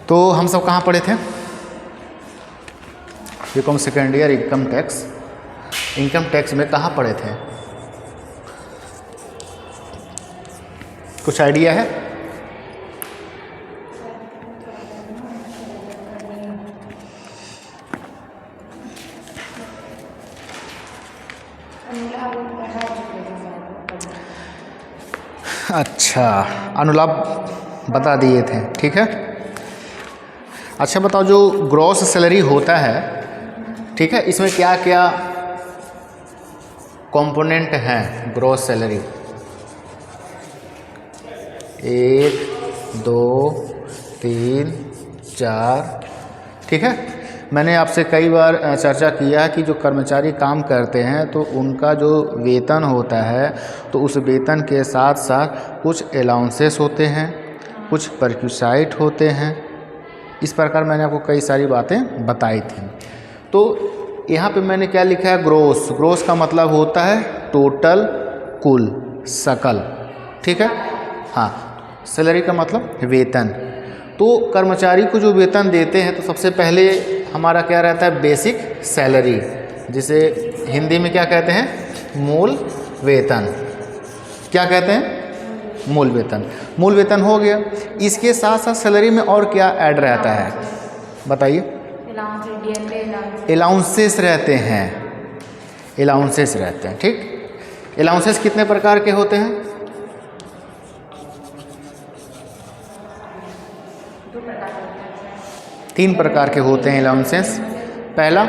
तो हम सब कहाँ पढ़े थे? BCom second year income tax. Income tax में कहाँ पढ़े थे? कुछ आइडिया है? अच्छा, अनुलाभ बता दिए थे, ठीक है। अच्छा बताओ, जो ग्रॉस सैलरी होता है, ठीक है, इसमें क्या क्या कंपोनेंट हैं ग्रॉस सैलरी? 1 2 3 4, ठीक है। मैंने आपसे कई बार चर्चा किया कि जो कर्मचारी काम करते हैं तो उनका जो वेतन होता है तो उस वेतन के साथ साथ कुछ अलाउंसेस होते हैं, कुछ परक्यूसाइट होते हैं। इस प्रकार मैंने आपको कई सारी बातें बताई थी। तो यहाँ पे मैंने क्या लिखा है? ग्रोस। ग्रोस का मतलब होता है टोटल, कुल, सकल, ठीक है। हाँ, सैलरी का मतलब वेतन। तो कर्मचारी को जो वेतन देते हैं तो सबसे पहले हमारा क्या रहता है? बेसिक सैलरी, जिसे हिंदी में क्या कहते हैं? मूल वेतन। क्या कहते हैं? मूल वेतन। मूल वेतन हो गया। इसके साथ साथ सैलरी में और क्या ऐड रहता है बताइए? अलाउंसेस रहते हैं। अलाउंसेस रहते हैं, ठीक। अलाउंसेस कितने प्रकार के होते हैं? 3 प्रकार के होते हैं अलाउंसेस। पहला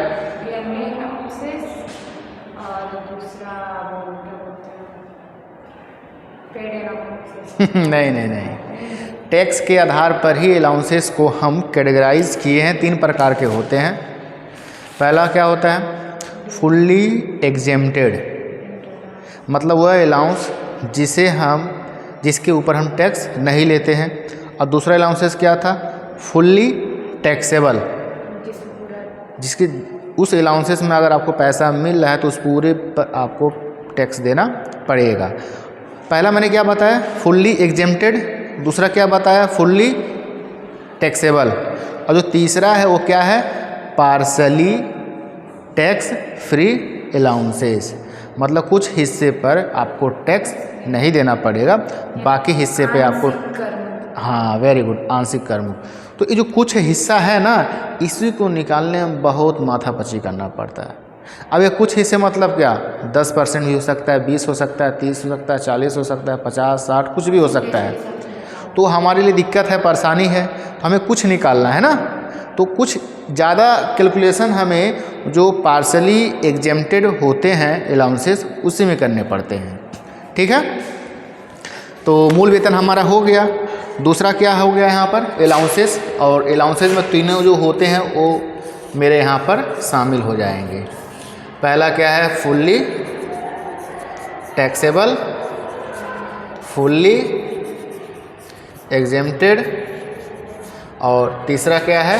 नहीं, टैक्स के आधार पर ही अलाउंसेस को हम कैटेगराइज किए हैं। 3 प्रकार के होते हैं। पहला क्या होता है? फुल्ली एग्जेम्प्टेड, मतलब वह अलाउंस जिसके ऊपर हम टैक्स नहीं लेते हैं। और दूसरा अलाउंसेस क्या था? फुल्ली टैक्सेबल, जिसके उस अलाउंसेस में अगर आपको पैसा मिल रहा है तो उस पूरे पर आपको टैक्स देना पड़ेगा। पहला मैंने क्या बताया? Fully exempted. दूसरा क्या बताया? Fully taxable. और जो तीसरा है वो क्या है? पार्शली टैक्स फ्री अलाउंसेस, मतलब कुछ हिस्से पर आपको टैक्स नहीं देना पड़ेगा, बाकी हिस्से पे आपको, हाँ वेरी गुड, आंशिक कर्म। तो ये जो कुछ हिस्सा है ना, इसी को निकालने में बहुत माथापच्ची करना पड़ता है। अब ये कुछ हिस्से मतलब क्या? 10% भी हो सकता है, 20 हो सकता है, 30 हो सकता है, 40 हो सकता है, 50 60 कुछ भी हो सकता है। तो हमारे लिए दिक्कत है, परेशानी है, तो हमें कुछ निकालना है ना। तो कुछ ज़्यादा कैलकुलेशन हमें जो पार्शली एग्जेम्प्टेड होते हैं अलाउंसेस, उसी में करने पड़ते हैं, ठीक है। तो मूल वेतन हमारा हो गया। दूसरा क्या हो गया यहाँ पर? अलाउंसेस। और अलाउंसेस में तीनों जो होते हैं वो मेरे यहाँ पर शामिल हो जाएंगे। पहला क्या है? फुल्ली टैक्सेबल, फुल्ली एग्जेम्प्टेड, और तीसरा क्या है?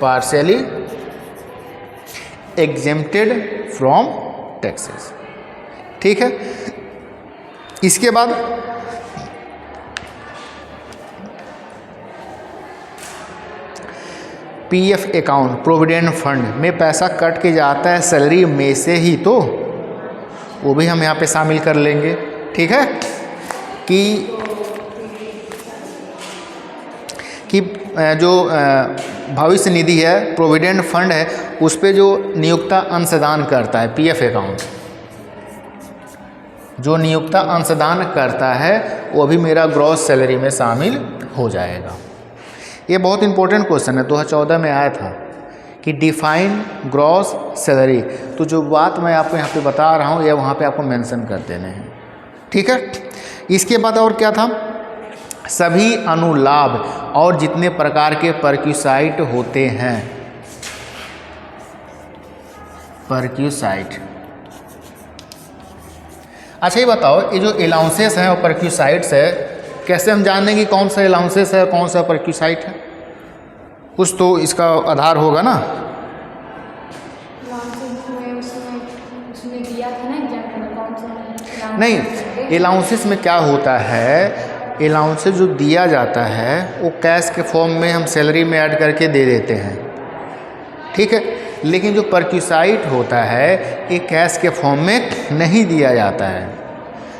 पार्शियली एग्जेम्प्टेड फ्रॉम टैक्सेस, ठीक है। इसके बाद पीएफ अकाउंट, प्रोविडेंट फंड में पैसा कट के जाता है सैलरी में से ही, तो वो भी हम यहाँ पे शामिल कर लेंगे, ठीक है। कि जो भविष्य निधि है, प्रोविडेंट फंड है, उस पे जो नियोक्ता अंशदान करता है, पीएफ अकाउंट जो नियोक्ता अंशदान करता है वो भी मेरा ग्रॉस सैलरी में शामिल हो जाएगा। ये बहुत इंपॉर्टेंट क्वेश्चन है, 2014 में आया था कि डिफाइन ग्रॉस सैलरी। तो जो बात मैं आपको यहाँ पे बता रहा हूँ, ये वहाँ पे आपको मेंशन कर देने हैं, ठीक है। इसके बाद और क्या था? सभी अनुलाभ और जितने प्रकार के परक्यूसाइट होते हैं, परक्यूसाइट। अच्छा ये बताओ, ये जो अलाउंसेस हैं और परक्यूसाइट्स है, कैसे हम जानेंगे कि कौन सा अलाउंसेस है और कौन सा परक्यूसाइट है? कुछ तो इसका आधार होगा ना। नहीं, अलाउंसेस में क्या होता है? अलाउंसेस जो दिया जाता है वो कैश के फॉर्म में हम सैलरी में ऐड करके दे देते हैं, ठीक है। लेकिन जो परक्यूसाइट होता है ये कैश के फॉर्म में नहीं दिया जाता है।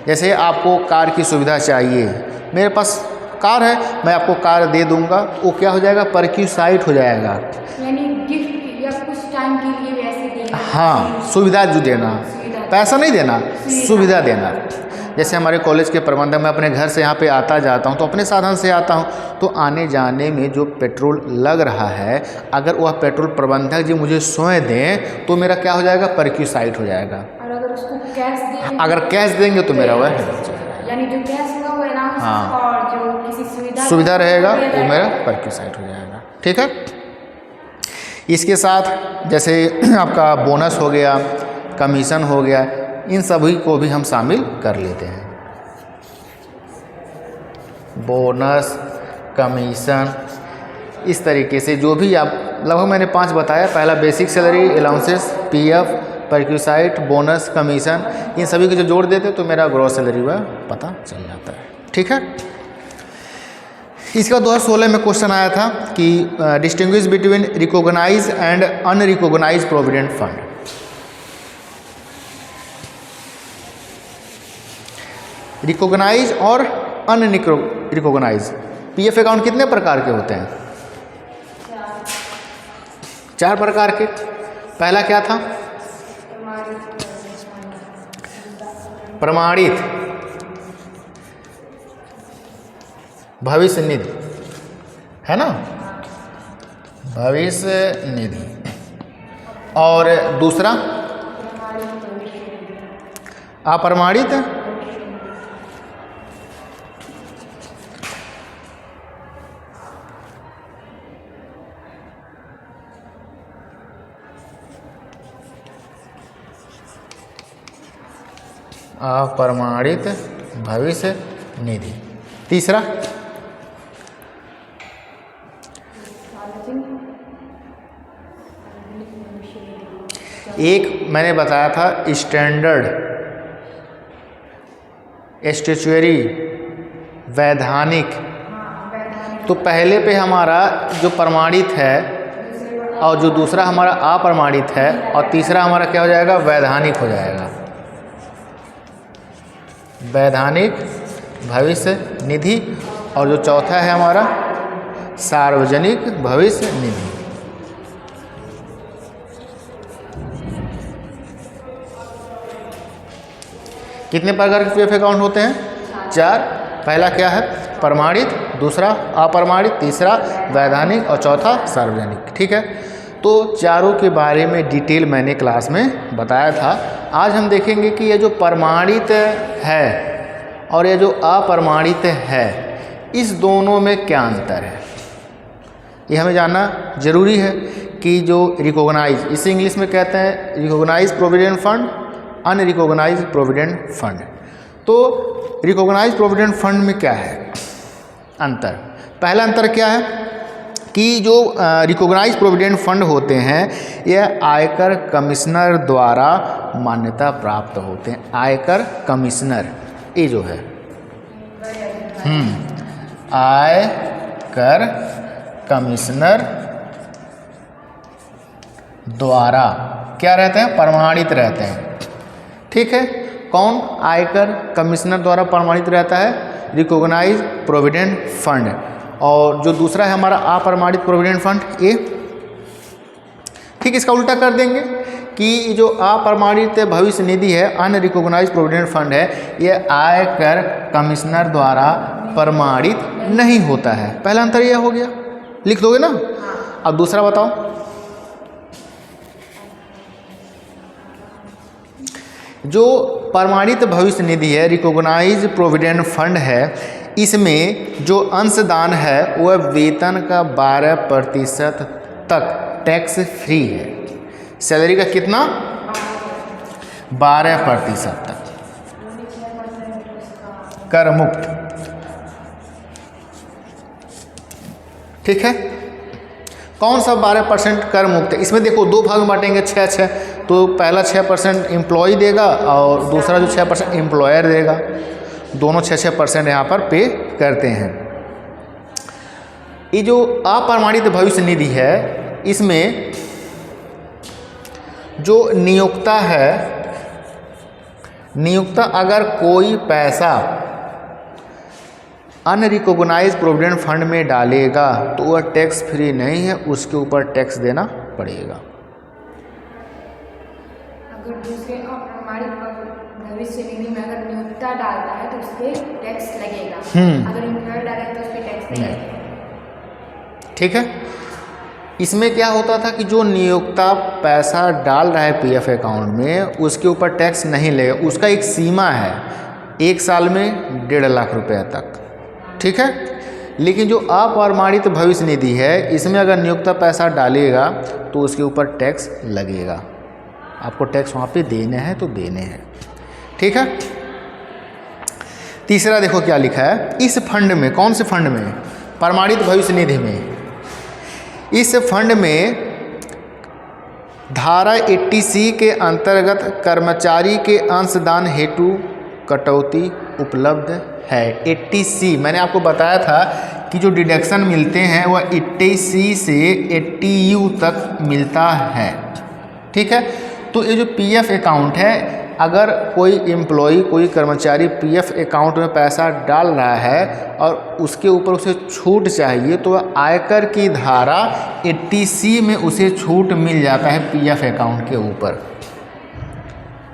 जैसे आपको कार की सुविधा चाहिए, मेरे पास कार है, मैं आपको कार दे दूंगा, वो क्या हो जाएगा, परक्यूसाइट हो जाएगा, यानी गिफ्ट या कुछ टाइम के लिए वैसे देना। हाँ, सुविधा जो देना, पैसा नहीं देना, सुविधा देना। जैसे हमारे कॉलेज के प्रबंधक, मैं अपने घर से यहाँ पे आता जाता हूँ तो अपने साधन से आता हूँ, तो आने जाने में जो पेट्रोल लग रहा है, अगर वह पेट्रोल प्रबंधक जी मुझे स्वयं दें तो मेरा क्या हो जाएगा, परक्यूसाइट हो जाएगा। और अगर उसको कैश देंगे, अगर कैश देंगे तो मेरा वह यानी जो कैश होगा वो अलाउंस, हाँ, और जो किसी सुविधा रहेगा वो मेरा परक्यूसाइट हो जाएगा, ठीक है। इसके साथ जैसे आपका बोनस हो गया, कमीशन हो गया, इन सभी को भी हम शामिल कर लेते हैं। बोनस, कमीशन, इस तरीके से जो भी आप लगभग मैंने 5 बताया, पहला basic salary, allowances, PF, perquisite, bonus, commission, इन सभी को जो जोड़ देते तो मेरा ग्रॉस सैलरी वह पता चल जाता है, ठीक है। इसका 2016 में क्वेश्चन आया था कि distinguish between recognise and unrecognise provident fund. Recognise और अनरिकॉग्नाइज पीएफ अकाउंट कितने प्रकार के होते हैं? 4 प्रकार के। पहला क्या था? प्रमाणित भविष्य निधि, है ना, भविष्य निधि। और दूसरा अप्रमाणित अप्रमाणित भविष्य निधि। तीसरा एक मैंने बताया था स्टैंडर्ड स्टैट्यूटरी वैधानिक। तो पहले पे हमारा जो प्रमाणित है और जो दूसरा हमारा अप्रमाणित है और तीसरा हमारा क्या हो जाएगा, वैधानिक हो जाएगा। वैधानिक भविष्य निधि और जो चौथा है हमारा सार्वजनिक भविष्य निधि। कितने प्रकार के पीएफ अकाउंट होते हैं? 4। पहला क्या है? प्रमाणित, दूसरा अप्रमाणित, तीसरा वैधानिक और चौथा सार्वजनिक, ठीक है। तो चारों के बारे में डिटेल मैंने क्लास में बताया था। आज हम देखेंगे कि ये जो प्रमाणित है और ये जो अप्रमाणित है, इस दोनों में क्या अंतर है, ये हमें जानना जरूरी है। कि जो रिकॉग्नाइज, इसे इंग्लिश में कहते हैं recognise provident fund, unrecognise provident fund. तो रिकॉग्नाइज प्रोविडेंट फंड में क्या है अंतर? पहला अंतर क्या है कि जो रिकॉग्नाइज प्रोविडेंट फंड होते हैं यह आयकर कमिश्नर द्वारा मान्यता प्राप्त होते हैं। आयकर कमिश्नर, ये जो है आयकर कमिश्नर द्वारा क्या रहते हैं? प्रमाणित रहते हैं, ठीक है। कौन? आयकर कमिश्नर द्वारा प्रमाणित रहता है रिकॉग्नाइज प्रोविडेंट फंड। और जो दूसरा है हमारा अप्रमाणित प्रोविडेंट फंड, ये ठीक इसका उल्टा कर देंगे कि जो अप्रमाणित भविष्य निधि है, अनरिकॉग्नाइज प्रोविडेंट फंड है, ये आयकर कमिश्नर द्वारा प्रमाणित नहीं होता है। पहला अंतर यह हो गया, लिख दोगे ना। अब दूसरा बताओ। जो प्रमाणित भविष्य निधि है, रिकॉग्नाइज प्रोविडेंट फंड है, इसमें जो अंशदान है वह वेतन का 12% तक टैक्स फ्री है। सैलरी का कितना? 12% तक कर मुक्त, ठीक है। कौन सा 12% कर मुक्त है? इसमें देखो 2 भाग में बांटेंगे, 6-6। तो पहला 6% एम्प्लॉय देगा और दूसरा जो 6% एम्प्लॉयर देगा। दोनों 6-6% यहाँ पर पे करते हैं। ये जो अप्रमाणित भविष्य निधि है, इसमें जो नियोक्ता है, नियोक्ता अगर कोई पैसा अनरिकॉग्नाइज्ड प्रोविडेंट फंड में डालेगा तो वह टैक्स फ्री नहीं है, उसके ऊपर टैक्स देना पड़ेगा। अगर दूसरे अप्रमाणित भविष्य निधि में अगर नियोक्ता डालता है तो उस पर टैक्स लगेगा, अगर एम्प्लॉयर डाले तो उस पर टैक्स नहीं लगेगा। ठीक है। इसमें क्या होता था कि जो नियोक्ता पैसा डाल रहा है पीएफ अकाउंट में, उसके ऊपर टैक्स नहीं लगेगा। उसका एक सीमा है, 1 साल में 1.5 लाख रुपए तक। ठीक है। लेकिन जो अप्रमाणित भविष्य निधि है, इसमें अगर नियोक्ता पैसा डालेगा तो उसके ऊपर टैक्स लगेगा। आपको टैक्स वहाँ पे देने हैं तो देने हैं। ठीक है। तीसरा देखो क्या लिखा है, इस फंड में, कौन से फंड में? प्रमाणित भविष्य निधि में। इस फंड में धारा 80C के अंतर्गत कर्मचारी के अंशदान हेतु कटौती उपलब्ध है। 80C मैंने आपको बताया था कि जो डिडक्शन मिलते हैं वह 80C से 80U तक मिलता है। ठीक है। तो ये जो पीएफ अकाउंट है, अगर कोई एम्प्लॉई, कोई कर्मचारी पीएफ अकाउंट में पैसा डाल रहा है और उसके ऊपर उसे छूट चाहिए, तो आयकर की धारा 80C में उसे छूट मिल जाता है पीएफ अकाउंट के ऊपर।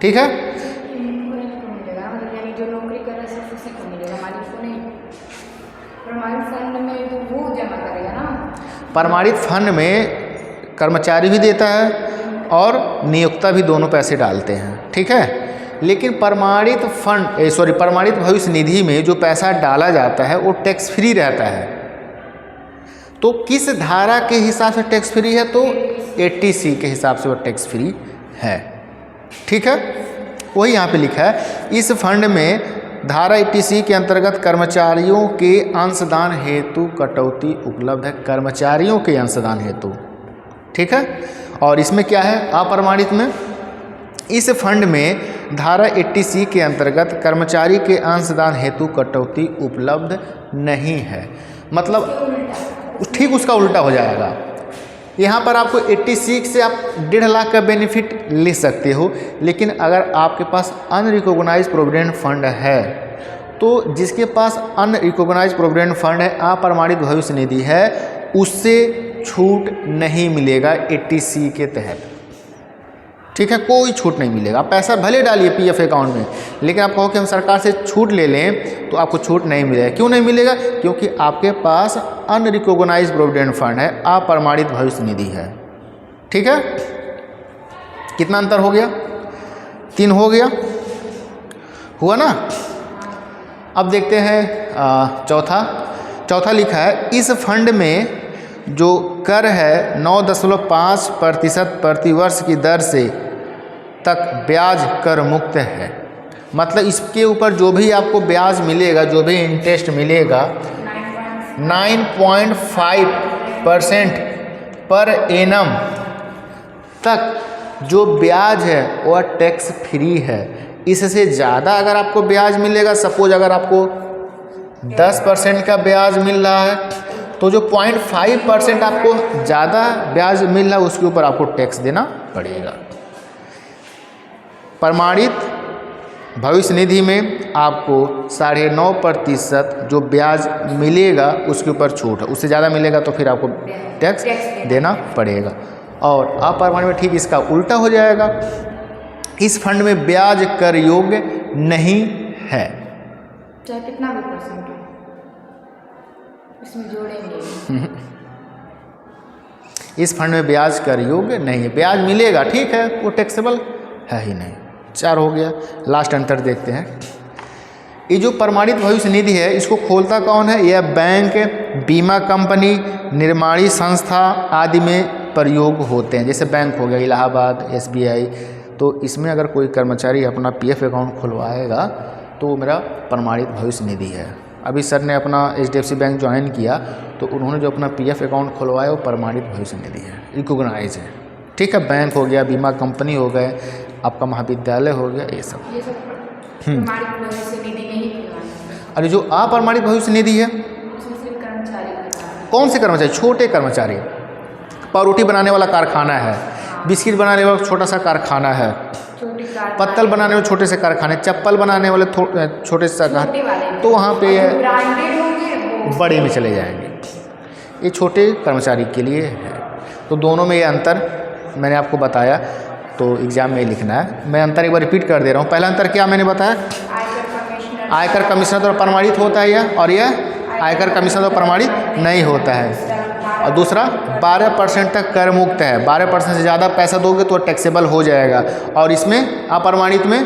ठीक है। यानी जो नौकरी कर रहा है सिर्फ उसी को मिलेगा, मालिक को नहीं। प्रमाणित फंड में तो वो जमा करेगा ना। प्रमाणित फंड में कर्मचारी भी देता है और नियोक्ता भी, दोनों पैसे डालते हैं। ठीक है। लेकिन प्रमाणित प्रमाणित भविष्य निधि में जो पैसा डाला जाता है वो टैक्स फ्री रहता है। तो किस धारा के हिसाब से टैक्स फ्री है? तो 80C के हिसाब से वो टैक्स फ्री है। ठीक है। वही यहाँ पे लिखा है, इस फंड में धारा 80C के अंतर्गत कर्मचारियों के अंशदान हेतु कटौती उपलब्ध है। कर्मचारियों के अंशदान हेतु। ठीक है। और इसमें क्या है अप्रमाणित में, इस फंड में धारा 80C के अंतर्गत कर्मचारी के अंशदान हेतु कटौती उपलब्ध नहीं है। मतलब ठीक उसका उल्टा हो जाएगा। यहाँ पर आपको 80C से आप 1.5 लाख का बेनिफिट ले सकते हो, लेकिन अगर आपके पास अनरिकॉग्नाइज्ड प्रोविडेंट फंड है, तो जिसके पास अनरिकॉग्नाइज्ड प्रोविडेंट फंड है, अप्रमाणित भविष्य निधि है, उससे छूट नहीं मिलेगा 80C के तहत। ठीक है। कोई छूट नहीं मिलेगा। आप पैसा भले डालिए पीएफ अकाउंट में, लेकिन आप कहो कि हम सरकार से छूट ले लें, तो आपको छूट नहीं मिलेगा। क्यों नहीं मिलेगा? क्योंकि आपके पास अनरिकॉग्नाइज्ड प्रोविडेंट फंड है, अप्रमाणित भविष्य निधि है। ठीक है। कितना अंतर हो गया? 3 हो गया, हुआ ना। अब देखते हैं चौथा लिखा है, इस फंड में जो कर है 9.5% प्रतिवर्ष की दर से तक ब्याज कर मुक्त है। मतलब इसके ऊपर जो भी आपको ब्याज मिलेगा, जो भी इंटरेस्ट मिलेगा, 9.5% पर एनम तक जो ब्याज है वह टैक्स फ्री है। इससे ज़्यादा अगर आपको ब्याज मिलेगा, सपोज अगर आपको 10% का ब्याज मिल रहा है, तो जो 0.5% आपको ज़्यादा ब्याज मिल रहा है उसके ऊपर आपको टैक्स देना पड़ेगा। प्रमाणित भविष्य निधि में आपको 9.5% जो ब्याज मिलेगा उसके ऊपर छूट है, उससे ज़्यादा मिलेगा तो फिर आपको टैक्स देना पड़ेगा। और अप्रमाणित में ठीक इसका उल्टा हो जाएगा, इस फंड में ब्याज कर योग्य नहीं है। चाहे कितना भी परसेंट इसमें जोड़ेंगे। इस फंड में ब्याज कर योग्य नहीं है। ब्याज मिलेगा, ठीक है, वो टैक्सेबल है ही नहीं। 4 हो गया। लास्ट अंतर देखते हैं। ये जो प्रमाणित भविष्य निधि है, इसको खोलता कौन है? यह बैंक, बीमा कंपनी, निर्माणी संस्था आदि में प्रयोग होते हैं। जैसे बैंक हो गया इलाहाबाद, SBI। तो इसमें अगर कोई कर्मचारी अपना PF अकाउंट खुलवाएगा तो मेरा प्रमाणित भविष्य निधि है। अभी सर ने अपना HDFC बैंक ज्वाइन किया तो उन्होंने जो अपना PF अकाउंट खुलवाया वो प्रमाणित भविष्य निधि है, रिकॉग्नाइज है। ठीक है। बैंक हो गया, बीमा कंपनी हो गए, आपका महाविद्यालय हो गया, ये सब प्रमाणित भविष्य निधि में ही खुलवाना। और जो अप्रमाणित भविष्य निधि है, उसमें सिर्फ कर्मचारी का है। कौन से कर्मचारी? छोटे कर्मचारी। पावरोटी बनाने वाला कारखाना है, बिस्किट बनाने वाला छोटा सा कारखाना है, छोटी कार पत्तल बनाने वाले छोटे से कारखाने, चप्पल बनाने वाले छोटे से कारखाने, तो वहाँ पे ब्रांडेड होंगे वो बड़े में चले जाएंगे। ये छोटे कर्मचारी के लिए है। तो दोनों में ये अंतर मैंने आपको बताया, तो एग्जाम में लिखना है। मैं अंतर एक बार रिपीट कर दे रहा हूँ। पहला अंतर क्या मैंने बताया? आयकर कमिश्नर द्वारा प्रमाणित होता है यह, और यह आयकर कमिश्नर द्वारा प्रमाणित नहीं होता है। और दूसरा 12% तक कर मुक्त है। 12% से ज़्यादा पैसा दोगे तो टैक्सेबल हो जाएगा। और इसमें अप्रमाणित में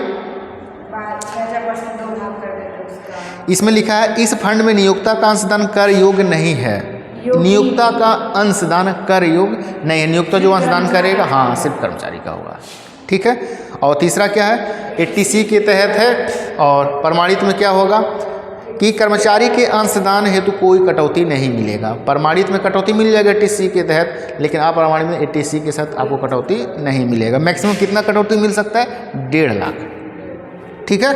12% दो भाग कर देते उसका। इसमें लिखा है इस फंड में नियोक्ता का अंशदान कर योग्य नहीं है। नियोक्ता का अंशदान कर योग्य नहीं है। नियोक्ता जो अंशदान करेगा, हाँ, सिर्फ कर्मचारी का होगा। ठीक है। और तीसरा क्या है? 80C के तहत है। और प्रमाणित में क्या होगा कि कर्मचारी के अंशदान हेतु कोई कटौती नहीं मिलेगा। प्रमाणित में कटौती मिल जाएगा 80C के तहत, लेकिन अप्रमाणित में 80C के साथ आपको कटौती नहीं मिलेगा। मैक्सिमम कितना कटौती मिल सकता है? 1.5 लाख। ठीक है।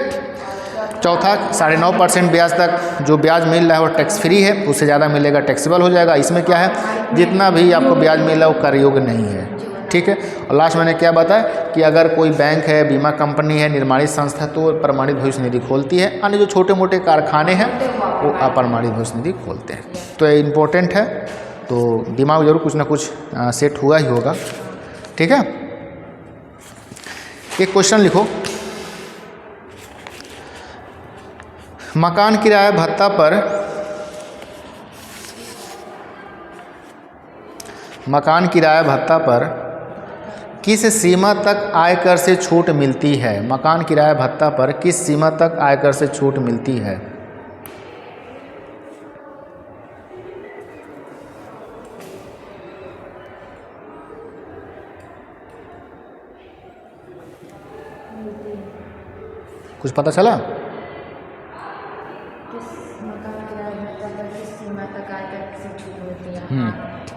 चौथा 9.5% ब्याज तक जो ब्याज मिल रहा है वो टैक्स फ्री है, उससे ज़्यादा मिलेगा टैक्सेबल हो जाएगा। इसमें क्या है, जितना भी आपको ब्याज मिल रहा है वो कर योग्य नहीं है। ठीक है। और लास्ट मैंने क्या बताया कि अगर कोई बैंक है, बीमा कंपनी है, निर्माणित संस्था, तो प्रमाणित भविष्य निधि खोलती है। अन्य जो छोटे मोटे कारखाने हैं वो अप्रमाणित भविष्य निधि खोलते हैं। तो ये इम्पोर्टेंट है, तो दिमाग जरूर कुछ ना कुछ सेट हुआ ही होगा। ठीक है। एक क्वेश्चन लिखो, मकान किराया भत्ता पर किस सीमा तक आयकर से छूट मिलती है? मकान किराया भत्ता पर किस सीमा तक आयकर से छूट मिलती है? कुछ पता चला? मकान किराया भत्ता पर किस सीमा तक आयकर से छूट मिलती है?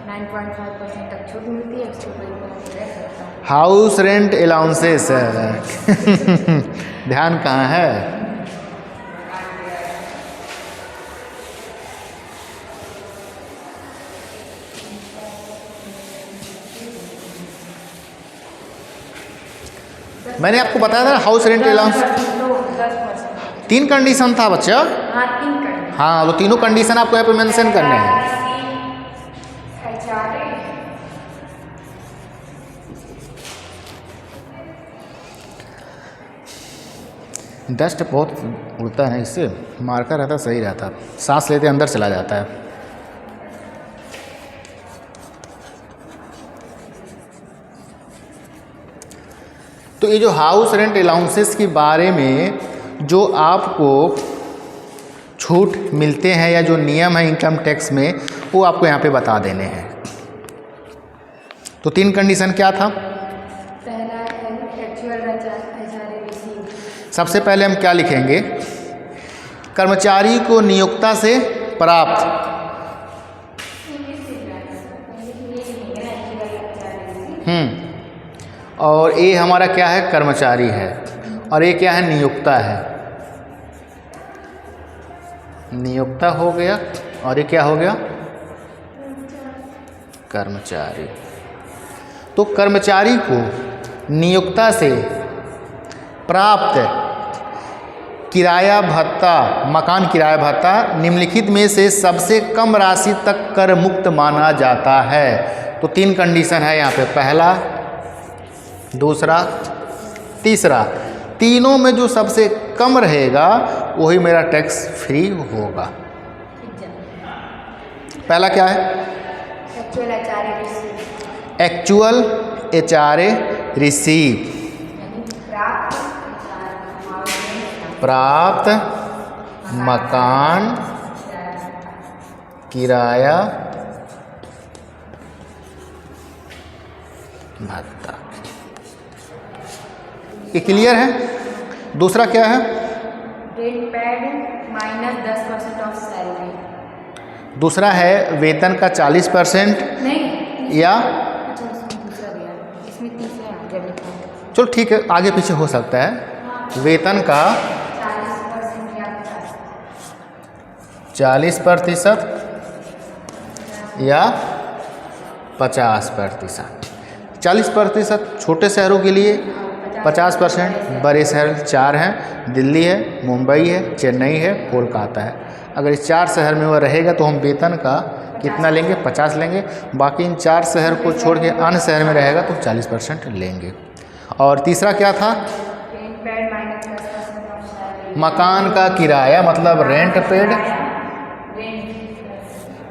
9.5% तक छूट मिलती है। इसके ऊपर रह सकता हूँ। हाउस रेंट अलाउंसेस ध्यान कहाँ है? मैंने आपको बताया था ना, हाउस रेंट अलाउंस 10%। 3 कंडीशन था बच्चा। हाँ, 3 करना। हाँ, वो तीनों कंडीशन आपको यहाँ पे मेंशन करने हैं। डस्ट बहुत उड़ता है, इससे मार्कर रहता सही रहता, सांस लेते अंदर चला जाता है। तो ये जो हाउस रेंट अलाउंसेस के बारे में जो आपको छूट मिलते हैं या जो नियम है इनकम टैक्स में, वो आपको यहाँ पे बता देने हैं। तो 3 कंडीशन क्या था? पहला एक्चुअल रिसीव। सबसे पहले हम क्या लिखेंगे? कर्मचारी को नियोक्ता से प्राप्त। और ये हमारा क्या है? कर्मचारी है। और ये क्या है? नियोक्ता है। नियोक्ता हो गया, और ये क्या हो गया? कर्मचारी। तो कर्मचारी को नियोक्ता से प्राप्त किराया भत्ता, मकान किराया भत्ता निम्नलिखित में से सबसे कम राशि तक कर मुक्त माना जाता है। तो 3 कंडीशन है यहाँ पे, पहला, दूसरा, तीसरा। तीनों में जो सबसे कम रहेगा वही मेरा टैक्स फ्री होगा। पहला क्या है? एक्चुअल HRA रिसीव, प्राप्त मकान किराया भत्ता। ये क्लियर है? दूसरा क्या है? Rate pad -10% of salary. दूसरा है वेतन का 40% नहीं या अच्छा, इसमें दूसरा दिया, इसमें तीसरा आगे लिखा है। चलो ठीक है, आगे पीछे हो सकता है। वेतन का 40% या 50। 40% या 50%। 40% छोटे शहरों के लिए, 50% बड़े शहर 4 हैं, दिल्ली है, मुंबई है, चेन्नई है, कोलकाता है। अगर इस 4 शहर में वह रहेगा तो हम वेतन का कितना लेंगे? 50 लेंगे। बाकी इन 4 शहर को छोड़ के अन्य शहर में रहेगा तो 40% लेंगे। और तीसरा क्या था? मकान का किराया, मतलब रेंट पेड,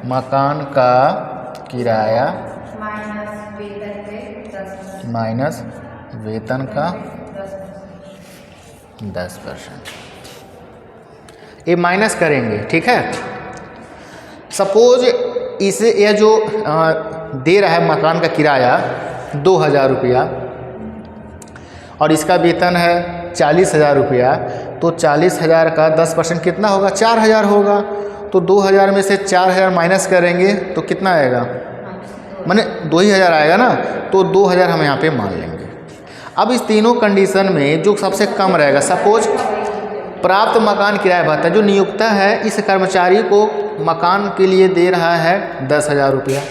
मकान का किराया माइनस वेतन का 10%। ये माइनस करेंगे, ठीक है। सपोज इसे यह जो दे रहा है मकान का किराया 2000 रुपया और इसका वेतन है 40,000 रुपया, तो 40,000 का 10% कितना होगा? 4,000 होगा। तो 2000 में से 4000 माइनस करेंगे तो कितना आएगा? माने 2000 आएगा ना, तो 2000 हम यहाँ पे मान लेंगे। अब इस तीनों कंडीशन में जो सबसे कम रहेगा, सपोज प्राप्त मकान किराया भत्ता जो नियुक्त है इस कर्मचारी को मकान के लिए दे रहा है 10,000 रुपया,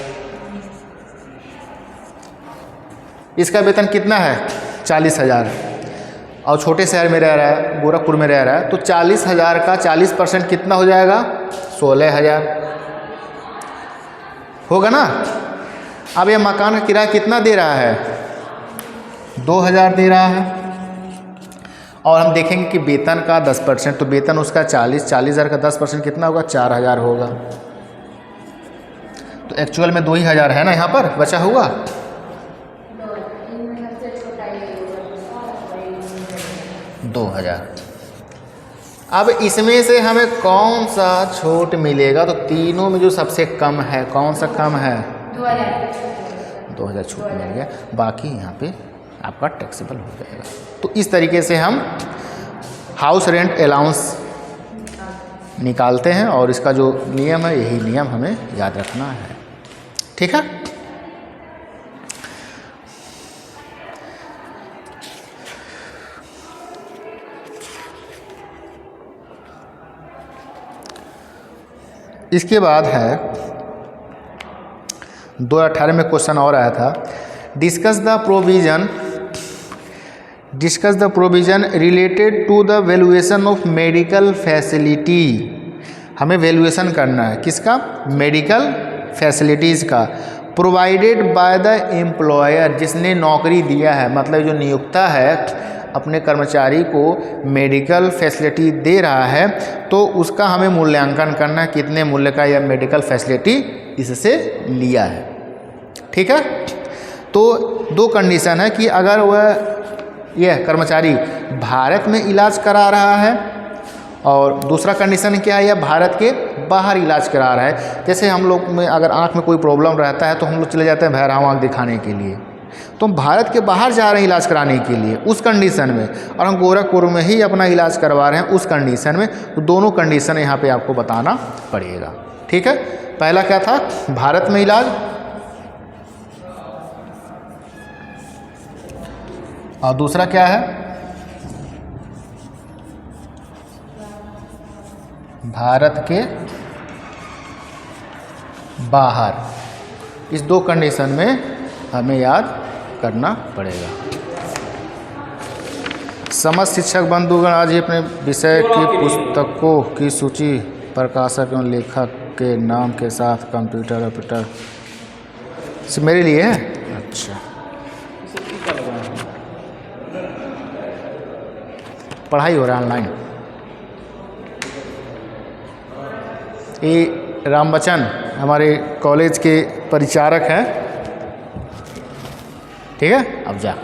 इसका वेतन कितना है? 40,000, और छोटे शहर में रह रहा है, गोरखपुर में रह रहा है, तो 40,000 का 40% कितना हो जाएगा? 16,000 होगा ना। अब यह मकान का किराया कितना दे रहा है? 2000 दे रहा है। और हम देखेंगे कि वेतन का 10%, तो वेतन उसका 40,000 का 10% कितना होगा? 4,000 होगा। तो एक्चुअल में 2,000 है ना यहाँ पर बचा हुआ। 2000। अब इसमें से हमें कौन सा छूट मिलेगा? तो तीनों में जो सबसे कम है, कौन सा कम है? 2000 छूट मिल गया, बाकी यहाँ पे आपका टैक्सेबल हो जाएगा। तो इस तरीके से हम हाउस रेंट अलाउंस निकालते हैं और इसका जो नियम है यही नियम हमें याद रखना है, ठीक है। इसके बाद है 2018 में क्वेश्चन और आया था, discuss the provision related to the valuation of medical facility. हमें वैल्यूएशन करना है किसका? मेडिकल फैसिलिटीज़ का, प्रोवाइडेड बाय द एम्प्लॉयर, जिसने नौकरी दिया है, मतलब जो नियोक्ता है अपने कर्मचारी को मेडिकल फैसिलिटी दे रहा है, तो उसका हमें मूल्यांकन करना है, कितने मूल्य का यह मेडिकल फैसिलिटी इससे लिया है, ठीक है। तो 2 कंडीशन है कि अगर वह यह कर्मचारी भारत में इलाज करा रहा है, और दूसरा कंडीशन क्या है, यह भारत के बाहर इलाज करा रहा है। जैसे हम लोग में अगर आँख में कोई प्रॉब्लम रहता है तो हम लोग चले जाते हैं भैरव आँख दिखाने के लिए, तो हम भारत के बाहर जा रहे हैं इलाज कराने के लिए उस कंडीशन में, और हम गोरखपुर में ही अपना इलाज करवा रहे हैं उस कंडीशन में, तो दोनों कंडीशन यहाँ पे आपको बताना पड़ेगा, ठीक है। पहला क्या था? भारत में इलाज, और दूसरा क्या है? भारत के बाहर। इस 2 कंडीशन में हमें याद करना पड़ेगा। समस्त शिक्षक बंधुगण आज ही अपने विषय की पुस्तकों की सूची प्रकाशक एवं लेखक के नाम के साथ कंप्यूटर ऑपरेटर से मेरे लिए है। अच्छा, पढ़ाई हो रहा है ऑनलाइन। ये राम बच्चन हमारे कॉलेज के परिचारक हैं, ठीक है। अब जा,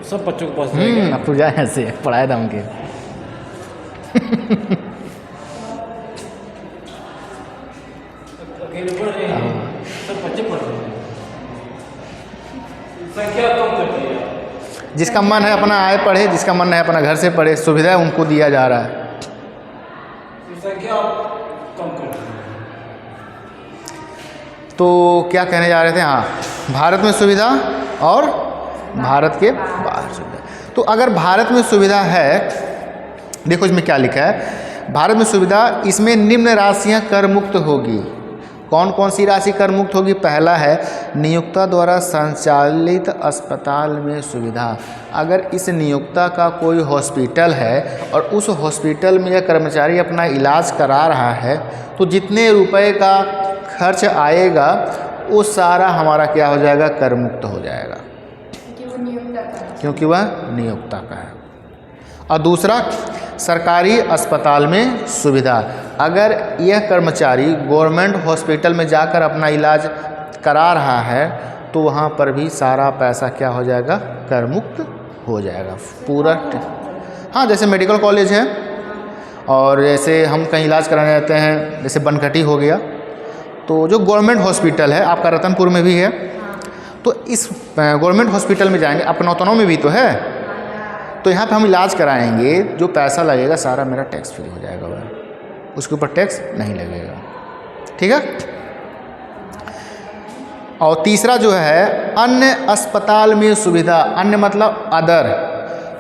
सब बच्चों को पास अब तो जाए ऐसे पढ़ाए था उनके। सब बच्चे पढ़ रहे हैं, संख्या कम कर दी है। जिसका मन है अपना आए पढ़े, जिसका मन है अपना घर से पढ़े, सुविधा उनको दिया जा रहा है। संख्या कम कर दी है। तो क्या कहने जा रहे थे? हाँ, भारत में सुविधा और भारत के बाहर सुविधा। तो अगर भारत में सुविधा है, देखो इसमें क्या लिखा है, भारत में सुविधा, इसमें निम्न राशियां कर मुक्त होगी। कौन कौन सी राशि कर मुक्त होगी? पहला है नियोक्ता द्वारा संचालित अस्पताल में सुविधा। अगर इस नियोक्ता का कोई हॉस्पिटल है और उस हॉस्पिटल में यह कर्मचारी अपना इलाज करा रहा है तो जितने रुपए का खर्च आएगा वो सारा हमारा क्या हो जाएगा? कर मुक्त हो जाएगा, क्योंकि वह नियोक्ता का है। और दूसरा, सरकारी अस्पताल में सुविधा। अगर यह कर्मचारी गवर्नमेंट हॉस्पिटल में जाकर अपना इलाज करा रहा है तो वहाँ पर भी सारा पैसा क्या हो जाएगा? कर मुक्त हो जाएगा पूरा। हाँ, जैसे मेडिकल कॉलेज है और जैसे हम कहीं इलाज कराने जाते हैं, जैसे बनकटी हो गया, तो जो गवर्नमेंट हॉस्पिटल है आपका रतनपुर में भी है, तो इस गवर्नमेंट हॉस्पिटल में जाएंगे, अपना नौतनों में भी तो है, तो यहाँ पे हम इलाज कराएंगे, जो पैसा लगेगा सारा मेरा टैक्स फ्री हो जाएगा, वह उसके ऊपर टैक्स नहीं लगेगा। ठीक है। और तीसरा जो है अन्य अस्पताल में सुविधा। अन्य मतलब अदर,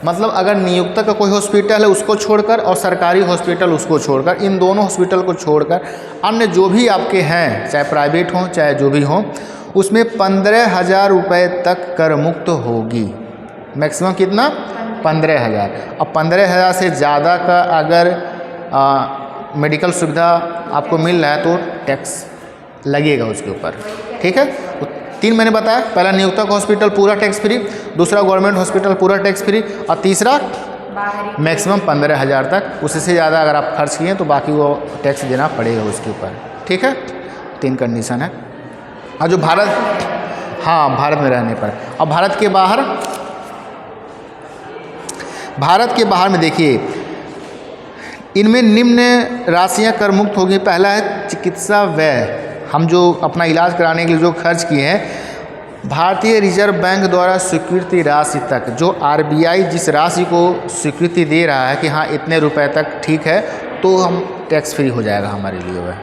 मतलब अगर नियोक्ता का कोई हॉस्पिटल है उसको छोड़कर और सरकारी हॉस्पिटल उसको छोड़कर, इन दोनों हॉस्पिटल को छोड़कर अन्य जो भी आपके हैं, चाहे प्राइवेट हों चाहे जो भी हों, उसमें 15,000 रुपये तक कर मुक्त होगी। मैक्सिमम कितना? 15,000। अब 15,000 से ज़्यादा का अगर मेडिकल सुविधा आपको मिल रहा है तो टैक्स लगेगा उसके ऊपर। ठीक है। 3 मैंने बताया, पहला नियोक्ता का हॉस्पिटल पूरा टैक्स फ्री, दूसरा गवर्नमेंट हॉस्पिटल पूरा टैक्स फ्री, और तीसरा मैक्सिमम 15,000 तक। उससे ज़्यादा अगर आप खर्च किए तो बाकी वो टैक्स देना पड़ेगा उसके ऊपर। ठीक है। 3 कंडीशन है। और जो भारत, हाँ, भारत में रहने पर। और भारत के बाहर में देखिए, इनमें निम्न राशियां कर मुक्त होगी। पहला है चिकित्सा व्यय। हम जो अपना इलाज कराने के लिए जो खर्च किए हैं, भारतीय रिजर्व बैंक द्वारा स्वीकृति राशि तक, जो आरबीआई जिस राशि को स्वीकृति दे रहा है कि हाँ इतने रुपए तक ठीक है, तो हम टैक्स फ्री हो जाएगा हमारे लिए। वह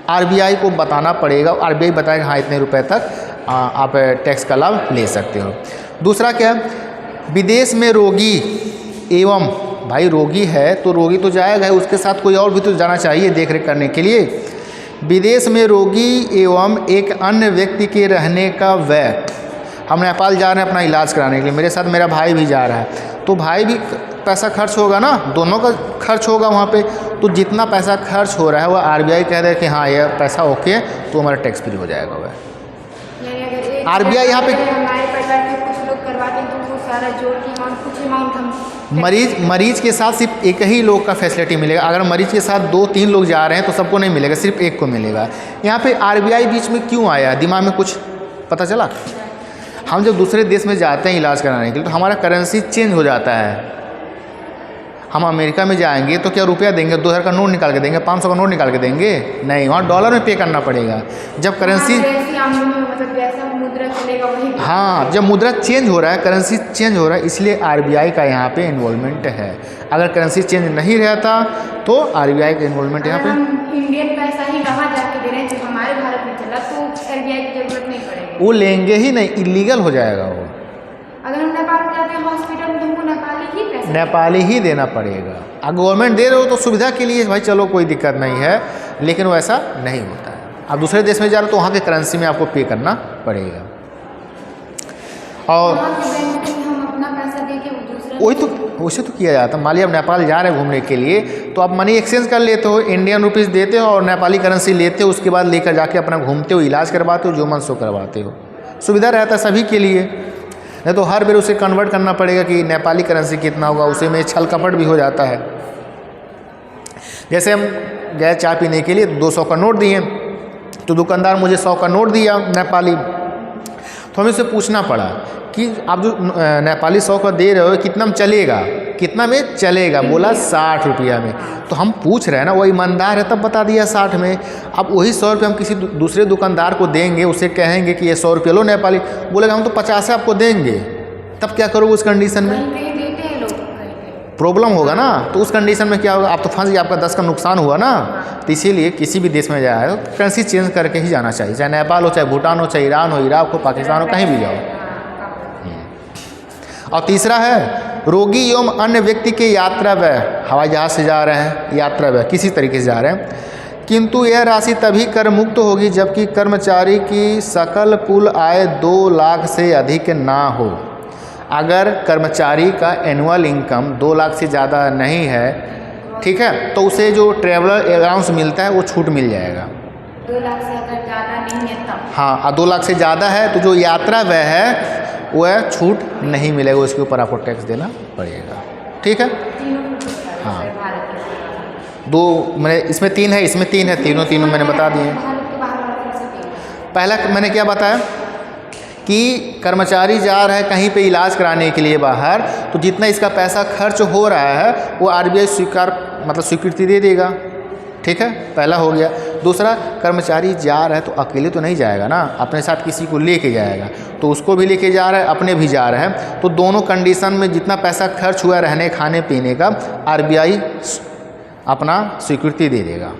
आरबीआई को बताना पड़ेगा, आरबीआई बताएगा हाँ इतने रुपए तक आप टैक्स का लाभ ले सकते हो। दूसरा क्या है? विदेश में रोगी एवं, भाई रोगी है तो रोगी तो जाएगा, उसके साथ कोई और भी तो जाना चाहिए देख रेख करने के लिए। विदेश में रोगी एवं एक अन्य व्यक्ति के रहने का व्यय। हम नेपाल जा रहे हैं अपना इलाज कराने के लिए, मेरे साथ मेरा भाई भी जा रहा है, तो भाई भी पैसा खर्च होगा ना, दोनों का खर्च होगा वहाँ पे। तो जितना पैसा खर्च हो रहा है वह आरबीआई कह दे कि हाँ ये पैसा ओके है, तो हमारा टैक्स फ्री हो जाएगा। वह आरबीआई यहाँ पे मरीज के साथ सिर्फ एक ही लोग का फैसिलिटी मिलेगा। अगर मरीज के साथ 2-3 लोग जा रहे हैं तो सबको नहीं मिलेगा, सिर्फ एक को मिलेगा। यहाँ पे आरबीआई बीच में क्यों आया, दिमाग में कुछ पता चला? हम जब दूसरे देश में जाते हैं इलाज कराने के लिए तो हमारा करेंसी चेंज हो जाता है। हम अमेरिका में जाएंगे तो क्या रुपया देंगे? 2,000 का नोट निकाल के देंगे? 500 का नोट निकाल के देंगे? नहीं, वहाँ डॉलर में पे करना पड़ेगा। जब करेंसी, हाँ, जब मुद्रा चेंज हो रहा है, करेंसी चेंज हो रहा है, इसलिए आरबीआई का यहाँ पे इन्वॉल्वमेंट है। अगर करेंसी चेंज नहीं रहता तो आरबीआई का इन्वॉल्वमेंट यहाँ पे। इंडियन पैसा ही वहाँ जाके दे रहे हैं, जो हमारे भारत में चला, तो आरबीआई की जरूरत नहीं पड़ेगी। वो लेंगे ही नहीं, इलीगल हो जाएगा वो। अगर हम नेपाल में जाते हैं हॉस्पिटल में, हमको नेपाली ही देना पड़ेगा। अब गवर्नमेंट दे रहे हो तो सुविधा के लिए भाई चलो कोई दिक्कत नहीं है, लेकिन वैसा नहीं होता है। आप दूसरे देश में जा रहे हो तो वहाँ के करेंसी में आपको पे करना पड़ेगा। और हम अपना पैसा दे के वही तो, वैसे तो किया जाता है। मान लीजिए आप नेपाल जा रहे हैं घूमने के लिए, तो आप मनी एक्सचेंज कर लेते हो, इंडियन रुपीज़ देते हो और नेपाली करेंसी लेते हो, उसके बाद लेकर जाके अपना घूमते हो, इलाज करवाते हो, जो मन सो करवाते हो। सुविधा रहता है सभी के लिए। नहीं तो हर बार उसे कन्वर्ट करना पड़ेगा कि नेपाली करेंसी कितना होगा, उसे में छल कपट भी हो जाता है। जैसे हम गए चाय पीने के लिए, 200 का नोट दिए तो दुकानदार मुझे 100 का नोट दिया नेपाली, तो हमें उससे पूछना पड़ा कि आप जो नेपाली 100 का दे रहे हो कितना में चलेगा, कितना में चलेगा? बोला 60 रुपया में। तो हम पूछ रहे हैं ना, वो ईमानदार है तब बता दिया 60 में। अब वही 100 रुपये हम किसी दूसरे दुकानदार को देंगे, उसे कहेंगे कि ये 100 रुपये लो नेपाली, बोलेगा हम तो 50 आपको देंगे, तब क्या करोगे उस कंडीशन में? प्रॉब्लम होगा ना। तो उस कंडीशन में क्या होगा? आप तो फंस गए, आपका 10 का नुकसान हुआ ना। तो इसीलिए किसी भी देश में जाए तो करेंसी चेंज करके ही जाना चाहिए, चाहे नेपाल हो, चाहे भूटान हो, चाहे ईरान हो, इराक हो, पाकिस्तान हो, कहीं भी जाओ। और तीसरा है रोगी एवं अन्य व्यक्ति के यात्रा व्यय, हवाई जहाज से जा रहे हैं, यात्रा व्यय किसी तरीके से जा रहे हैं, किंतु यह राशि तभी कर मुक्त होगी जबकि कर्मचारी की सकल कुल आय 2 लाख से अधिक ना हो। अगर कर्मचारी का एनुअल इनकम 2 लाख से ज़्यादा नहीं है, ठीक है, तो उसे जो ट्रैवलर अलाउंस मिलता है वो छूट मिल जाएगा। 2 लाख से अगर ज़्यादा नहीं है तब। हाँ, और 2 लाख से ज़्यादा है तो जो यात्रा व्यय है वह छूट नहीं मिलेगा, उसके ऊपर आपको टैक्स देना पड़ेगा। ठीक है, हाँ। भारत के 2 मैंने इसमें 3 है, इसमें 3 है, तीनों मैंने बता दिए हैं। भारत के बाहर वाला फिर से तीन। पहला मैंने क्या बताया कि कर्मचारी जा रहा है कहीं पे इलाज कराने के लिए बाहर, तो जितना इसका पैसा खर्च हो रहा है वो आरबीआई स्वीकृति दे देगा। ठीक है, पहला हो गया। दूसरा, कर्मचारी जा रहा है तो अकेले तो नहीं जाएगा ना, अपने साथ किसी को लेके जाएगा, तो उसको भी लेके जा रहा है, अपने भी जा रहा है, तो दोनों कंडीशन में जितना पैसा खर्च हुआ रहने खाने पीने का आरबीआई अपना स्वीकृति दे देगा,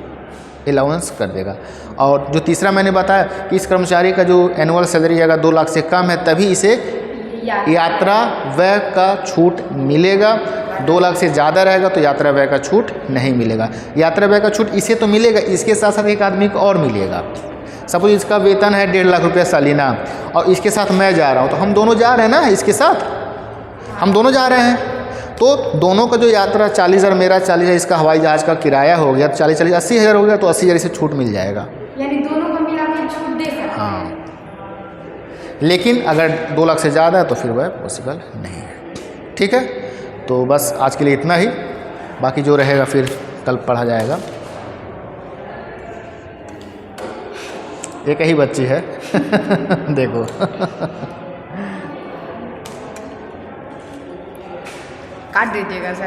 अलाउंस कर देगा। और जो तीसरा मैंने बताया कि इस कर्मचारी का जो एनुअल सैलरी अगर 2 लाख से कम है तभी इसे यात्रा व्यय का छूट मिलेगा। 2 लाख से ज़्यादा रहेगा तो यात्रा व्यय का छूट नहीं मिलेगा। यात्रा व्यय का छूट इसे तो मिलेगा, इसके साथ साथ एक आदमी को और मिलेगा। सपोज इसका वेतन है 1.5 लाख रुपया सालाना और इसके साथ मैं जा रहा हूँ, तो हम दोनों जा रहे हैं ना, इसके साथ हम दोनों जा रहे हैं, तो दोनों का जो यात्रा 40,000 मेरा 40,000 इसका हवाई जहाज़ का किराया हो गया, तो 40 80,000 हो गया, तो 80,000 से छूट मिल जाएगा। यानी दोनों को मिला के छूट दे सकते हैं। हाँ, लेकिन अगर 2 लाख से ज़्यादा है तो फिर वह पॉसिबल नहीं है। ठीक है, तो बस आज के लिए इतना ही, बाकी जो रहेगा फिर कल पढ़ा जाएगा। एक ही बच्ची है देखो काट दीजिएगा सर।